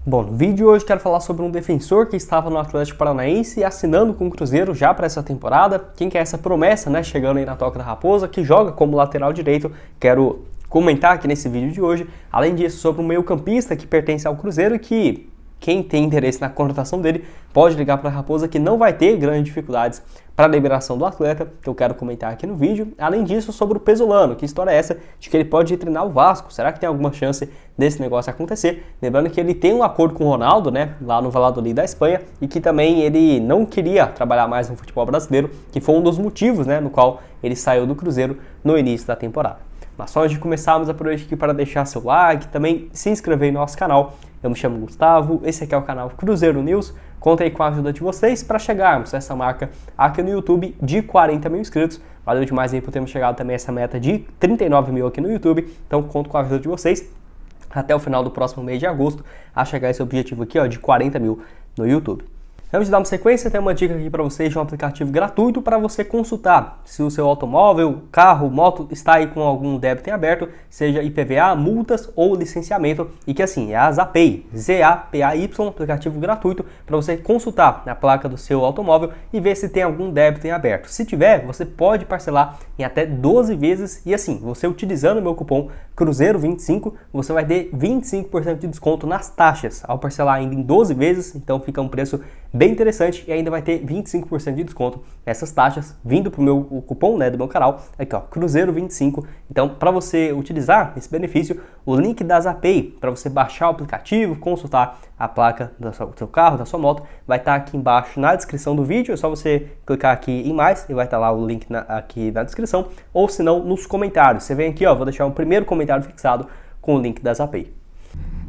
Bom, no vídeo de hoje quero falar sobre um defensor que estava no Atlético Paranaense e assinando com o Cruzeiro já para essa temporada. Quem quer essa promessa, né, chegando aí na Toca da Raposa, que joga como lateral direito, quero comentar aqui nesse vídeo de hoje. Além disso, sobre um meio-campista que pertence ao Cruzeiro e que quem tem interesse na contratação dele pode ligar para a Raposa, que não vai ter grandes dificuldades para a liberação do atleta, que eu quero comentar aqui no vídeo. Além disso, sobre o Pesolano, que história é essa de que ele pode ir treinar o Vasco? Será que tem alguma chance desse negócio acontecer? Lembrando que ele tem um acordo com o Ronaldo, né, lá no Valladolid da Espanha, e que também ele não queria trabalhar mais no futebol brasileiro, que foi um dos motivos, né, no qual ele saiu do Cruzeiro no início da temporada. Mas só antes de começarmos, aproveite aqui para deixar seu like, também se inscrever no nosso canal. Eu me chamo Gustavo, esse aqui é o canal Cruzeiro News. Conta aí com a ajuda de vocês para chegarmos a essa marca aqui no YouTube de 40 mil inscritos. Valeu demais aí por termos chegado também a essa meta de 39 mil aqui no YouTube. Então conto com a ajuda de vocês até o final do próximo mês de agosto a chegar a esse objetivo aqui, ó, de 40 mil no YouTube. Antes de dar uma sequência, tem uma dica aqui para vocês de um aplicativo gratuito para você consultar se o seu automóvel, carro, moto está aí com algum débito em aberto, seja IPVA, multas ou licenciamento, e que assim, é a Zapay, Z-A-P-A-Y, aplicativo gratuito para você consultar a placa do seu automóvel e ver se tem algum débito em aberto. Se tiver, você pode parcelar em até 12 vezes e assim, você utilizando o meu cupom Cruzeiro25, você vai ter 25% de desconto nas taxas ao parcelar ainda em 12 vezes, então fica um preço bem interessante e ainda vai ter 25% de desconto nessas taxas vindo para o meu cupom, né, do meu canal, aqui ó, Cruzeiro25. Então, para você utilizar esse benefício, o link da Zapay para você baixar o aplicativo, consultar a placa do seu carro, da sua moto, vai estar aqui embaixo na descrição do vídeo. É só você clicar aqui em mais e vai estar lá o link aqui na descrição, ou se não, nos comentários. Você vem aqui, ó, vou deixar um primeiro comentário fixado com o link da Zapay.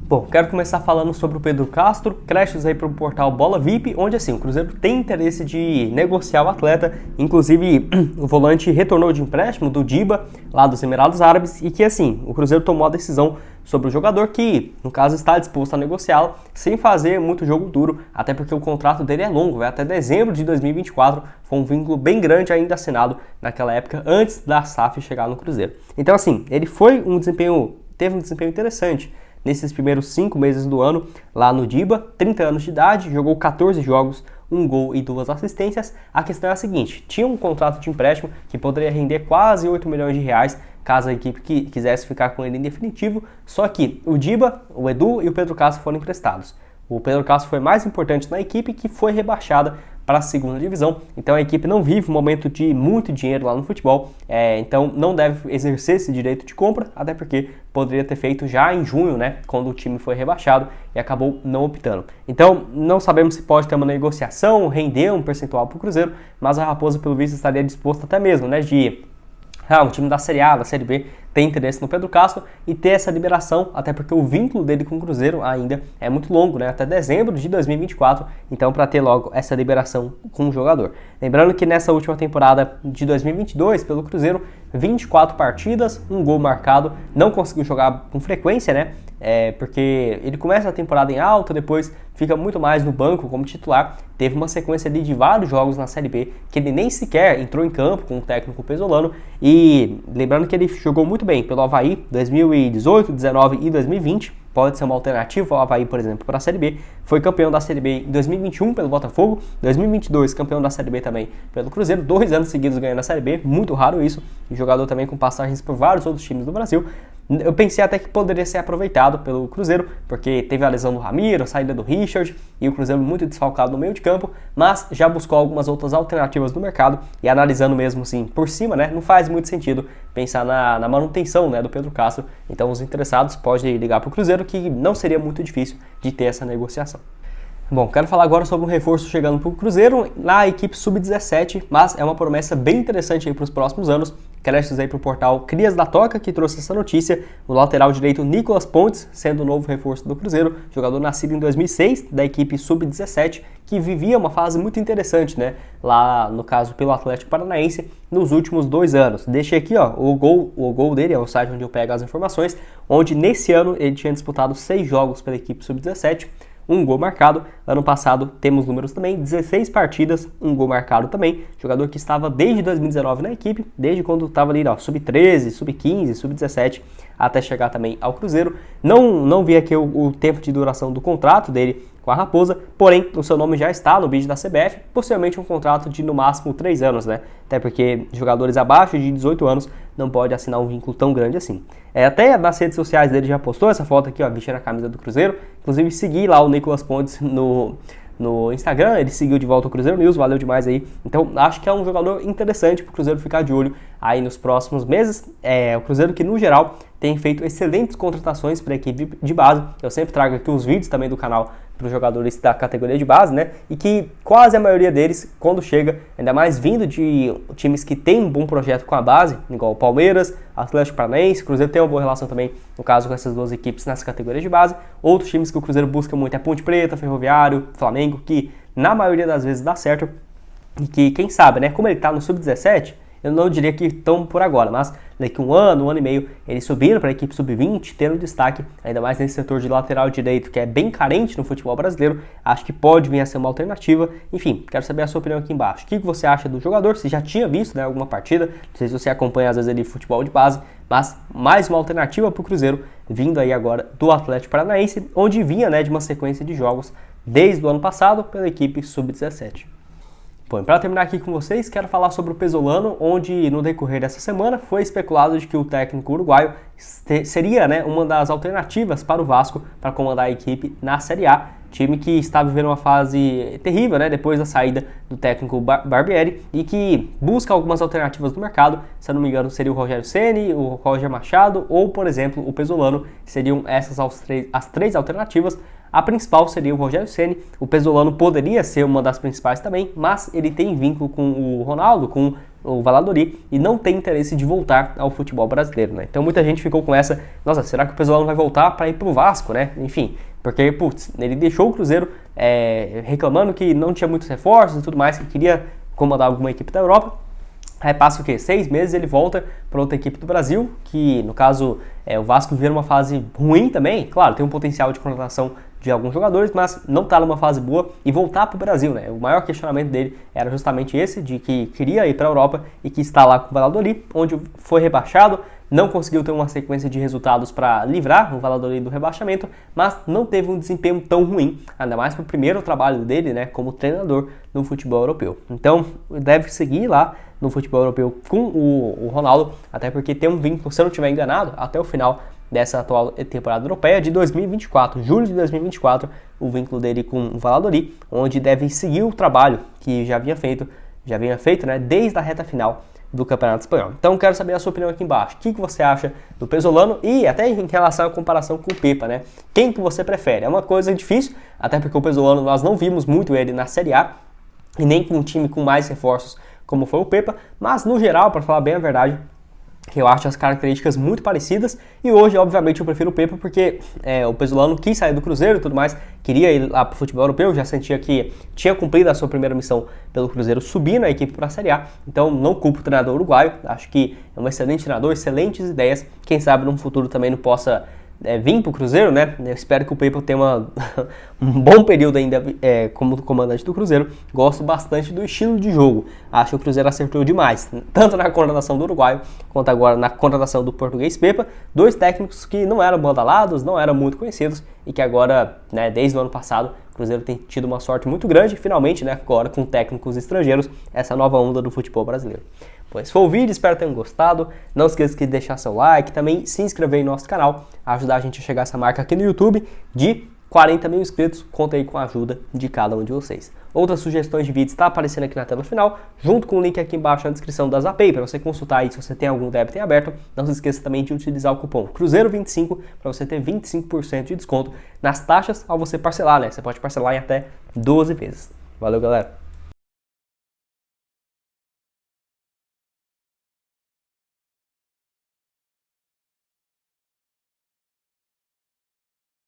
Bom, quero começar falando sobre o Pedro Castro, créditos aí para o portal Bola VIP, onde assim, o Cruzeiro tem interesse de negociar o atleta, inclusive o volante retornou de empréstimo do Diba, lá dos Emirados Árabes, e que assim, o Cruzeiro tomou a decisão sobre o jogador que, no caso, está disposto a negociá-lo sem fazer muito jogo duro, até porque o contrato dele é longo, vai até dezembro de 2024, foi um vínculo bem grande ainda assinado naquela época, antes da SAF chegar no Cruzeiro. Então assim, ele teve um desempenho interessante nesses primeiros 5 meses do ano lá no Diba, 30 anos de idade, jogou 14 jogos, 1 gol e 2 assistências. A questão é a seguinte, tinha um contrato de empréstimo que poderia render quase 8 milhões de reais caso a equipe quisesse ficar com ele em definitivo, só que o Diba, o Edu e o Pedro Castro foram emprestados. O Pedro Castro foi mais importante na equipe, que foi rebaixada para a segunda divisão, então a equipe não vive um momento de muito dinheiro lá no futebol, então não deve exercer esse direito de compra, até porque poderia ter feito já em junho, né, quando o time foi rebaixado e acabou não optando. Então não sabemos se pode ter uma negociação, render um percentual para o Cruzeiro, mas a Raposa pelo visto estaria disposta até mesmo, né, de um time da Série A, da Série B, tem interesse no Pedro Castro e ter essa liberação, até porque o vínculo dele com o Cruzeiro ainda é muito longo, né? Até dezembro de 2024, então para ter logo essa liberação com o jogador. Lembrando que nessa última temporada de 2022, pelo Cruzeiro, 24 partidas, 1 gol marcado, não conseguiu jogar com frequência, né? Porque ele começa a temporada em alta, depois fica muito mais no banco como titular. Teve uma sequência ali de vários jogos na Série B que ele nem sequer entrou em campo com o técnico Pesolano. E lembrando que ele jogou muito bem pelo Avaí 2018, 2019 e 2020. Pode ser uma alternativa ao Avaí, por exemplo, para a Série B. Foi campeão da Série B em 2021 pelo Botafogo, 2022 campeão da Série B também pelo Cruzeiro, 2 anos seguidos ganhando a Série B, muito raro isso, e jogador também com passagens por vários outros times do Brasil. Eu pensei até que poderia ser aproveitado pelo Cruzeiro, porque teve a lesão do Ramiro, a saída do Richard, e o Cruzeiro muito desfalcado no meio de campo, mas já buscou algumas outras alternativas no mercado, e analisando mesmo assim por cima, né, não faz muito sentido pensar na manutenção, né, do Pedro Castro. Então os interessados podem ligar para o Cruzeiro, que não seria muito difícil de ter essa negociação. Bom, quero falar agora sobre um reforço chegando para o Cruzeiro na equipe Sub-17, mas é uma promessa bem interessante aí para os próximos anos. Créditos aí para o portal Crias da Toca, que trouxe essa notícia. O lateral direito Nicolas Pontes, sendo o novo reforço do Cruzeiro, jogador nascido em 2006, da equipe Sub-17, que vivia uma fase muito interessante, né? Lá, no caso, pelo Atlético Paranaense, nos últimos 2 anos. Deixei aqui, ó, o gol dele, é o site onde eu pego as informações, onde nesse ano ele tinha disputado 6 jogos pela equipe Sub-17, um gol marcado. Ano passado temos números também, 16 partidas, um gol marcado também. Jogador que estava desde 2019 na equipe, desde quando estava ali, sub-13, sub-15, sub-17, até chegar também ao Cruzeiro. Não vi aqui o tempo de duração do contrato dele com a Raposa, porém o seu nome já está no bid da CBF, possivelmente um contrato de no máximo 3 anos, né? Até porque jogadores abaixo de 18 anos não podem assinar um vínculo tão grande assim. Até nas redes sociais dele já postou essa foto aqui, vestindo a camisa do Cruzeiro. Inclusive segui lá o Nicolas Pontes no Instagram, ele seguiu de volta o Cruzeiro News, valeu demais aí. Então acho que é um jogador interessante para o Cruzeiro ficar de olho aí nos próximos meses. O Cruzeiro que no geral tem feito excelentes contratações para a equipe de base. Eu sempre trago aqui os vídeos também do canal para os jogadores da categoria de base, né? E que quase a maioria deles, quando chega, ainda mais vindo de times que têm um bom projeto com a base, igual o Palmeiras, Atlético Paranaense, Cruzeiro tem uma boa relação também, no caso, com essas duas equipes nas categorias de base. Outros times que o Cruzeiro busca muito é Ponte Preta, Ferroviário, Flamengo, que na maioria das vezes dá certo. E que, quem sabe, né? Como ele tá no Sub-17, eu não diria que estão por agora, mas daqui um ano e meio, eles subiram para a equipe sub-20, tendo destaque, ainda mais nesse setor de lateral direito, que é bem carente no futebol brasileiro. Acho que pode vir a ser uma alternativa. Enfim, quero saber a sua opinião aqui embaixo. O que você acha do jogador? Se já tinha visto, né, alguma partida, não sei se você acompanha às vezes ele futebol de base, mas mais uma alternativa para o Cruzeiro, vindo aí agora do Atlético Paranaense, onde vinha, né, de uma sequência de jogos desde o ano passado pela equipe sub-17. Bom, para terminar aqui com vocês, quero falar sobre o Pesolano, onde no decorrer dessa semana foi especulado de que o técnico uruguaio seria, né, uma das alternativas para o Vasco para comandar a equipe na Série A, time que está vivendo uma fase terrível, né, depois da saída do técnico Barbieri, e que busca algumas alternativas no mercado. Se eu não me engano, seria o Rogério Ceni, o Roger Machado ou, por exemplo, o Pesolano. Seriam essas as três alternativas. A principal seria o Rogério Ceni. O Pesolano poderia ser uma das principais também, mas ele tem vínculo com o Ronaldo, com o Valladolid, e não tem interesse de voltar ao futebol brasileiro, né? Então muita gente ficou com essa, nossa, será que o Pesolano vai voltar para ir pro Vasco, né? Enfim, porque, putz, ele deixou o Cruzeiro reclamando que não tinha muitos reforços e tudo mais, que queria comandar alguma equipe da Europa. Aí passa o quê? 6 meses, ele volta para outra equipe do Brasil, que no caso o Vasco vive numa fase ruim também. Claro, tem um potencial de contratação de alguns jogadores, mas não está numa fase boa, e voltar para o Brasil, né? O maior questionamento dele era justamente esse, de que queria ir para a Europa e que está lá com o Valladolid, onde foi rebaixado, não conseguiu ter uma sequência de resultados para livrar o Valladolid do rebaixamento, mas não teve um desempenho tão ruim, ainda mais para o primeiro trabalho dele, né, como treinador no futebol europeu. Então, deve seguir lá no futebol europeu com o Ronaldo, até porque tem um vínculo, se eu não estiver enganado, até o final dessa atual temporada europeia de 2024, julho de 2024, o vínculo dele com o Valladolid, onde deve seguir o trabalho que já vinha feito, né, desde a reta final do Campeonato Espanhol. Então quero saber a sua opinião aqui embaixo. O que você acha do Pesolano e até em relação à comparação com o Pepa, né? Quem que você prefere? É uma coisa difícil, até porque o Pesolano nós não vimos muito ele na Série A e nem com um time com mais reforços como foi o Pepa, mas no geral, para falar bem a verdade, eu acho as características muito parecidas, e hoje, obviamente, eu prefiro o Pepa porque o Pesolano quis sair do Cruzeiro e tudo mais, queria ir lá para o futebol europeu, já sentia que tinha cumprido a sua primeira missão pelo Cruzeiro, subindo a equipe para a Série A, então não culpo o treinador uruguaio, acho que é um excelente treinador, excelentes ideias, quem sabe no futuro também não possa vir para o Cruzeiro, né? Eu espero que o Pepa tenha um bom período ainda como comandante do Cruzeiro. Gosto bastante do estilo de jogo. Acho que o Cruzeiro acertou demais, tanto na contratação do uruguaio, quanto agora na contratação do português Pepa. Dois técnicos que não eram badalados, não eram muito conhecidos, e que agora, né, desde o ano passado, o Cruzeiro tem tido uma sorte muito grande, finalmente, né, agora com técnicos estrangeiros, essa nova onda do futebol brasileiro. Pois foi o vídeo, espero que tenham gostado. Não esqueça de deixar seu like, também se inscrever em nosso canal, ajudar a gente a chegar a essa marca aqui no YouTube de 40 mil inscritos. Conta aí com a ajuda de cada um de vocês. Outras sugestões de vídeos está aparecendo aqui na tela final, junto com o link aqui embaixo na descrição da Zapay, para você consultar aí se você tem algum débito em aberto. Não se esqueça também de utilizar o cupom Cruzeiro25 para você ter 25% de desconto nas taxas ao você parcelar, né? Você pode parcelar em até 12 vezes. Valeu, galera!